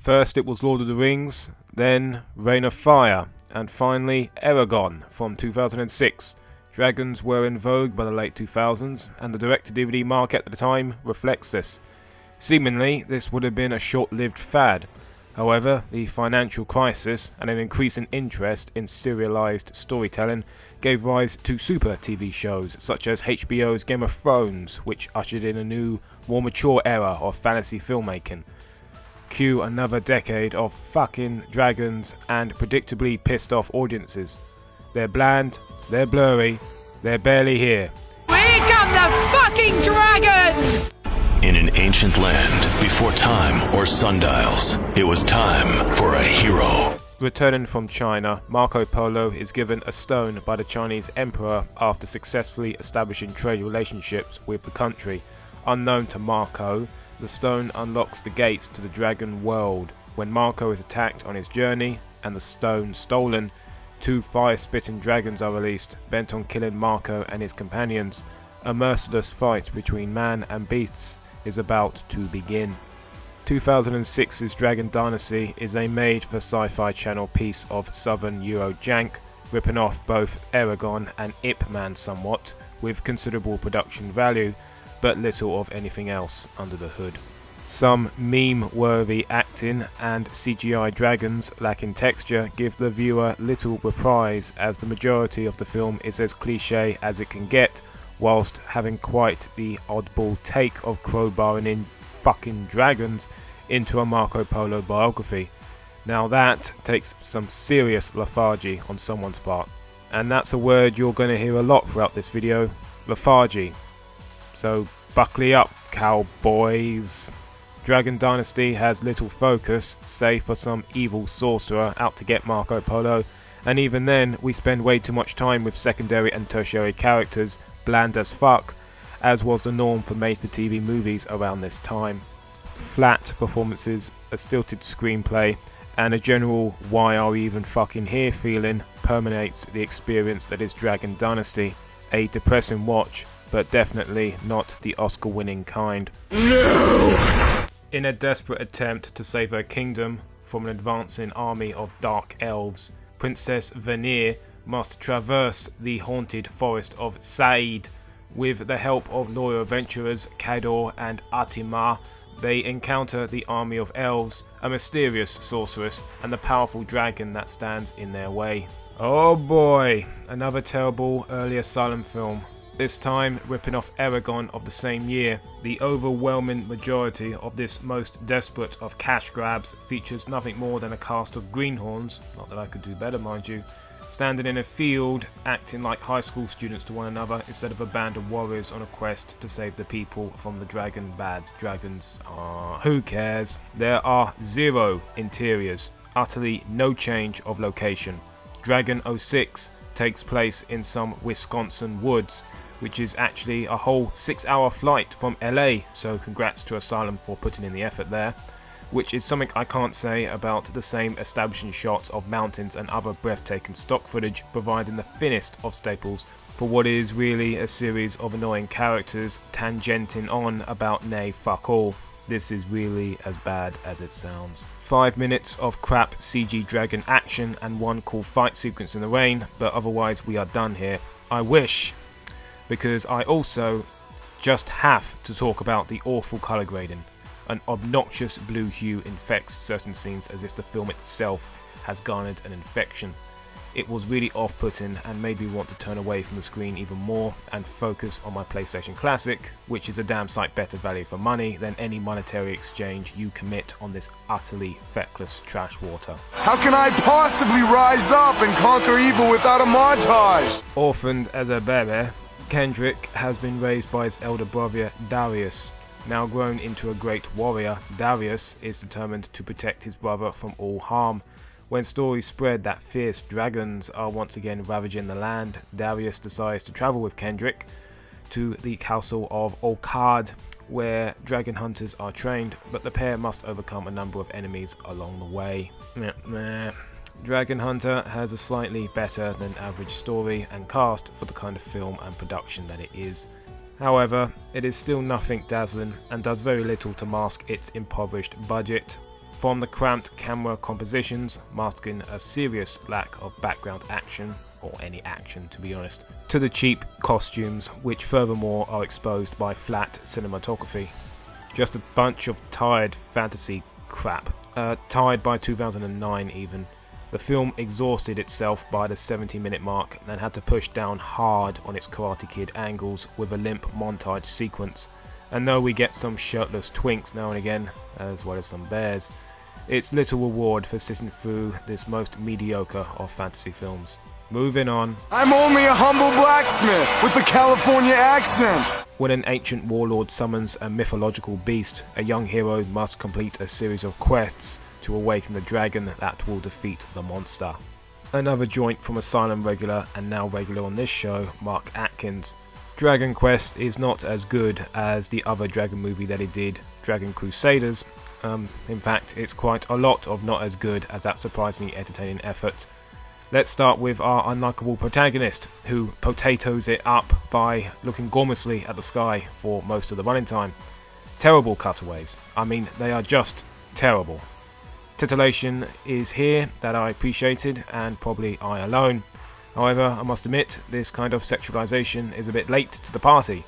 First it was Lord of the Rings, then Reign of Fire, and finally Eragon from 2006. Dragons were in vogue by the late 2000s, and the direct-to-DVD market at the time reflects this. Seemingly, this would have been a short-lived fad. However, the financial crisis and an increase in interest in serialized storytelling gave rise to super TV shows such as HBO's Game of Thrones, which ushered in a new, more mature era of fantasy filmmaking. Cue another decade of fucking dragons and predictably pissed off audiences. They're bland, they're blurry, they're barely here. Here come the fucking dragons! In an ancient land, before time or sundials, it was time for a hero. Returning from China, Marco Polo is given a stone by the Chinese emperor after successfully establishing trade relationships with the country. Unknown to Marco, the stone unlocks the gates to the dragon world. When Marco is attacked on his journey and the stone stolen, 2 fire-spitting dragons are released, bent on killing Marco and his companions. A merciless fight between man and beasts is about to begin. 2006's Dragon Dynasty is a made-for Sci-Fi Channel piece of Southern Euro jank, ripping off both Eragon and Ip Man somewhat, with considerable production value, but little of anything else under the hood. Some meme-worthy acting and CGI dragons lacking texture give the viewer little reprise, as the majority of the film is as cliché as it can get, whilst having quite the oddball take of crowbarring in fucking dragons into a Marco Polo biography. Now that takes some serious lethargy on someone's part, and that's a word you're going to hear a lot throughout this video, lethargy. So buckle up, cowboys. Dragon Dynasty has little focus, save for some evil sorcerer out to get Marco Polo, and even then we spend way too much time with secondary and tertiary characters, bland as fuck, as was the norm for made-for-TV movies around this time. Flat performances, a stilted screenplay, and a general why are we even fucking here feeling permeates the experience that is Dragon Dynasty. A depressing watch, but definitely not the Oscar-winning kind. No! In a desperate attempt to save her kingdom from an advancing army of dark elves, Princess Vanir must traverse the haunted forest of Said. With the help of loyal adventurers Kador and Atimar, they encounter the army of elves, a mysterious sorceress, and the powerful dragon that stands in their way. Oh boy, another terrible early Asylum film. This time ripping off Eragon of the same year. The overwhelming majority of this most desperate of cash grabs features nothing more than a cast of greenhorns, not that I could do better mind you, standing in a field, acting like high school students to one another instead of a band of warriors on a quest to save the people from the bad dragons. Who cares? There are 0 interiors, utterly no change of location. Dragon 06 takes place in some Wisconsin woods, which is actually a whole 6-hour flight from LA, so congrats to Asylum for putting in the effort there. Which is something I can't say about the same establishing shots of mountains and other breathtaking stock footage, providing the thinnest of staples for what is really a series of annoying characters tangenting on about nay fuck all. This is really as bad as it sounds. 5 minutes of crap CG dragon action and one cool fight sequence in the rain, but otherwise we are done here. I wish, because I also just have to talk about the awful colour grading. An obnoxious blue hue infects certain scenes as if the film itself has garnered an infection. It was really off-putting and made me want to turn away from the screen even more and focus on my PlayStation Classic, which is a damn sight better value for money than any monetary exchange you commit on this utterly feckless trash water. How can I possibly rise up and conquer evil without a montage? Orphaned as a baby, Kendrick has been raised by his elder brother Darius. Now grown into a great warrior, Darius is determined to protect his brother from all harm. When stories spread that fierce dragons are once again ravaging the land, Darius decides to travel with Kendrick to the castle of Olcard, where dragon hunters are trained, but the pair must overcome a number of enemies along the way. Dragon Hunter has a slightly better than average story and cast for the kind of film and production that it is. However, it is still nothing dazzling and does very little to mask its impoverished budget. From the cramped camera compositions, masking a serious lack of background action, or any action to be honest, to the cheap costumes, which furthermore are exposed by flat cinematography. Just a bunch of tired fantasy crap. Tired by 2009 even. The film exhausted itself by the 70-minute mark and had to push down hard on its Karate Kid angles with a limp montage sequence. And though we get some shirtless twinks now and again, as well as some bears, it's little reward for sitting through this most mediocre of fantasy films. Moving on. I'm only a humble blacksmith with a California accent. When an ancient warlord summons a mythological beast, a young hero must complete a series of quests to awaken the dragon that will defeat the monster. Another joint from Asylum regular and now regular on this show, Mark Atkins. Dragon Quest is not as good as the other Dragon movie that he did, Dragon Crusaders. In fact, it's quite a lot of not as good as that surprisingly entertaining effort. Let's start with our unlikable protagonist, who potatoes it up by looking gormlessly at the sky for most of the running time. Terrible cutaways. I mean, they are just terrible. Titillation is here that I appreciated, and probably I alone. However, I must admit, this kind of sexualization is a bit late to the party.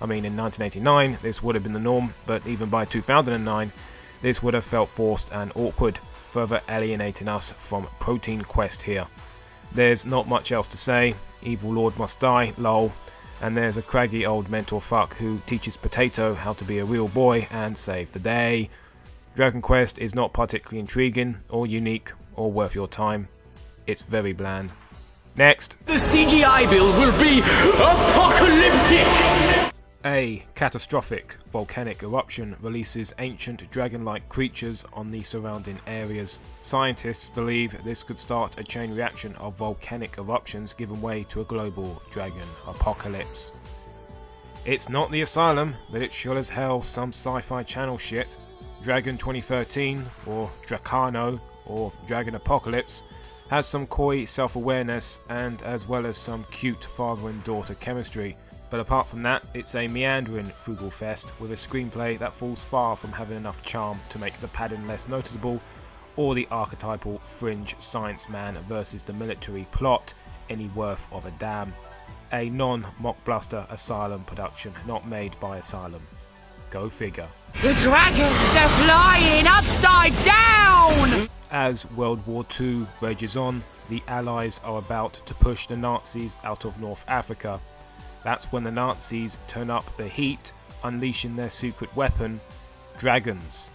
I mean, in 1989, this would have been the norm, but even by 2009, this would have felt forced and awkward, further alienating us from Protein Quest here. There's not much else to say. Evil Lord must die, lol. And there's a craggy old mentor fuck who teaches Potato how to be a real boy and save the day. Dragon Quest is not particularly intriguing, or unique, or worth your time. It's very bland. Next. The CGI build will be apocalyptic! A catastrophic volcanic eruption releases ancient dragon-like creatures on the surrounding areas. Scientists believe this could start a chain reaction of volcanic eruptions giving way to a global dragon apocalypse. It's not the Asylum, but it's sure as hell some sci-fi channel shit. Dragon 2013, or Dracano, or Dragon Apocalypse, has some coy self-awareness and as well as some cute father and daughter chemistry. But apart from that, it's a meandering frugal fest with a screenplay that falls far from having enough charm to make the padding less noticeable, or the archetypal fringe science man versus the military plot any worth of a damn. A non-mockbuster Asylum production not made by Asylum. Go figure. The dragons are flying upside down! As World War II rages on, the Allies are about to push the Nazis out of North Africa. That's when the Nazis turn up the heat, unleashing their secret weapon, dragons.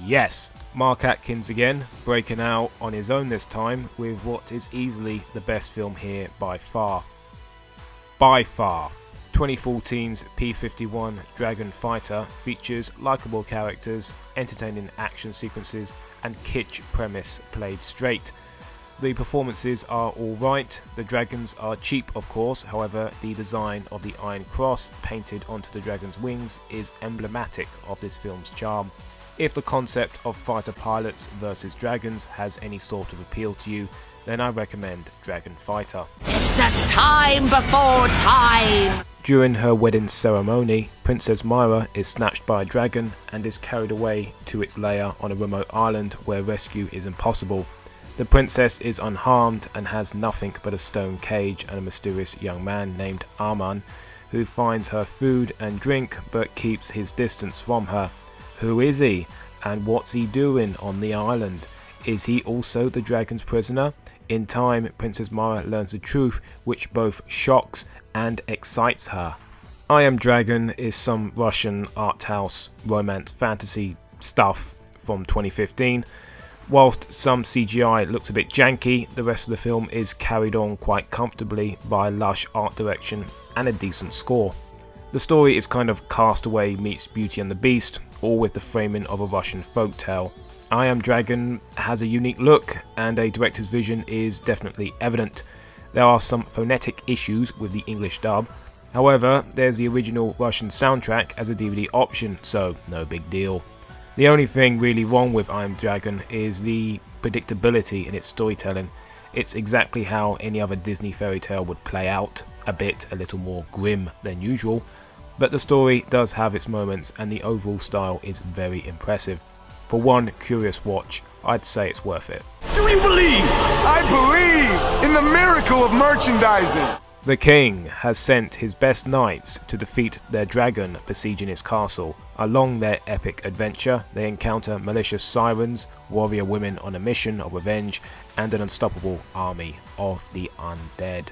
Yes, Mark Atkins again, breaking out on his own this time with what is easily the best film here by far. By far. 2014's P-51 Dragon Fighter features likeable characters, entertaining action sequences, and kitsch premise played straight. The performances are alright, the dragons are cheap of course, however the design of the Iron Cross painted onto the dragon's wings is emblematic of this film's charm. If the concept of fighter pilots versus dragons has any sort of appeal to you, then I recommend Dragon Fighter. It's a time before time! During her wedding ceremony, Princess Myra is snatched by a dragon and is carried away to its lair on a remote island where rescue is impossible. The princess is unharmed and has nothing but a stone cage and a mysterious young man named Arman, who finds her food and drink but keeps his distance from her. Who is he? And what's he doing on the island? Is he also the dragon's prisoner? In time, Princess Myra learns the truth, which both shocks and excites her. I Am Dragon is some Russian art house romance fantasy stuff from 2015. Whilst some CGI looks a bit janky, the rest of the film is carried on quite comfortably by lush art direction and a decent score. The story is kind of Castaway meets Beauty and the Beast, all with the framing of a Russian folktale. I Am Dragon has a unique look, and a director's vision is definitely evident. There are some phonetic issues with the English dub. However, there's the original Russian soundtrack as a DVD option, so no big deal. The only thing really wrong with I Am Dragon is the predictability in its storytelling. It's exactly how any other Disney fairy tale would play out, a little more grim than usual, but the story does have its moments and the overall style is very impressive. For one curious watch, I'd say it's worth it. Do you believe? I believe in the miracle of merchandising. The king has sent his best knights to defeat their dragon besieging his castle. Along their epic adventure, they encounter malicious sirens, warrior women on a mission of revenge, and an unstoppable army of the undead.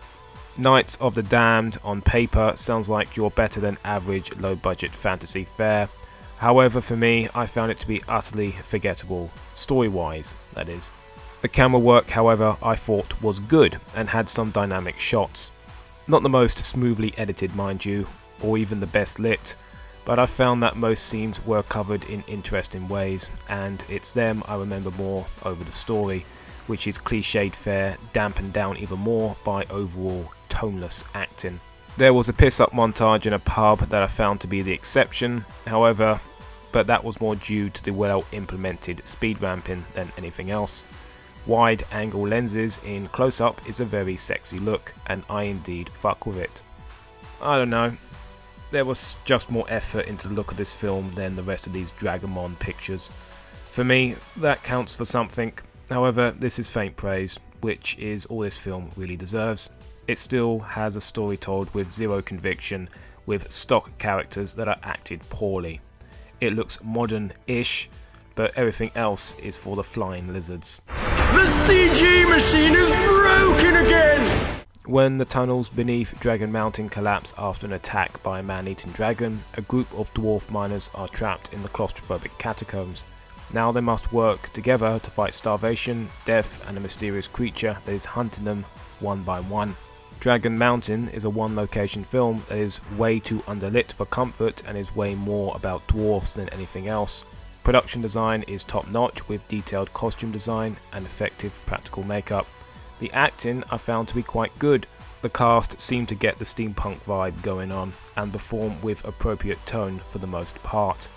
Knights of the Damned on paper sounds like your better than average low budget fantasy fare. However, for me, I found it to be utterly forgettable, story-wise, that is. The camera work, however, I thought was good and had some dynamic shots. Not the most smoothly edited, mind you, or even the best lit, but I found that most scenes were covered in interesting ways, and it's them I remember more over the story, which is cliched fare, dampened down even more by overall toneless acting. There was a piss-up montage in a pub that I found to be the exception, however, but that was more due to the well-implemented speed ramping than anything else. Wide-angle lenses in close-up is a very sexy look, and I indeed fuck with it. I don't know, there was just more effort into the look of this film than the rest of these Dragamon pictures. For me, that counts for something. However, this is faint praise, which is all this film really deserves. It still has a story told with zero conviction, with stock characters that are acted poorly. It looks modern-ish, but everything else is for the flying lizards. The CG machine is broken again! When the tunnels beneath Dragon Mountain collapse after an attack by a man-eating dragon, a group of dwarf miners are trapped in the claustrophobic catacombs. Now they must work together to fight starvation, death, and a mysterious creature that is hunting them one by one. Dragon Mountain is a one-location film that is way too underlit for comfort and is way more about dwarfs than anything else. Production design is top-notch with detailed costume design and effective practical makeup. The acting I found to be quite good. The cast seemed to get the steampunk vibe going on and perform with appropriate tone for the most part.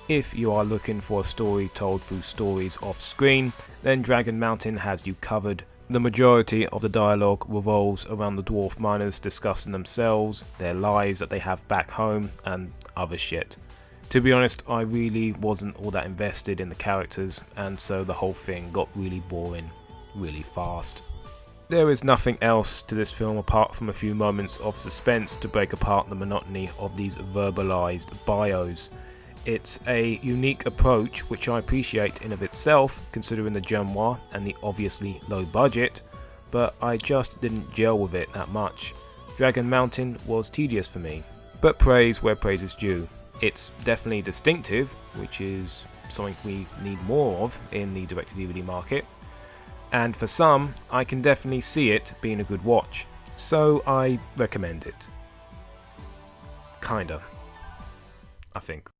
If you are looking for a story told through stories off screen, then Dragon Mountain has you covered. The majority of the dialogue revolves around the dwarf miners discussing themselves, their lives that they have back home, and other shit. To be honest, I really wasn't all that invested in the characters, and so the whole thing got really boring, really fast. There is nothing else to this film apart from a few moments of suspense to break apart the monotony of these verbalized bios. It's a unique approach which I appreciate in of itself, considering the genre and the obviously low budget, but I just didn't gel with it that much. Dragon Mountain was tedious for me, but praise where praise is due. It's definitely distinctive, which is something we need more of in the direct-to-DVD market, and for some, I can definitely see it being a good watch, so I recommend it. Kinda. I think.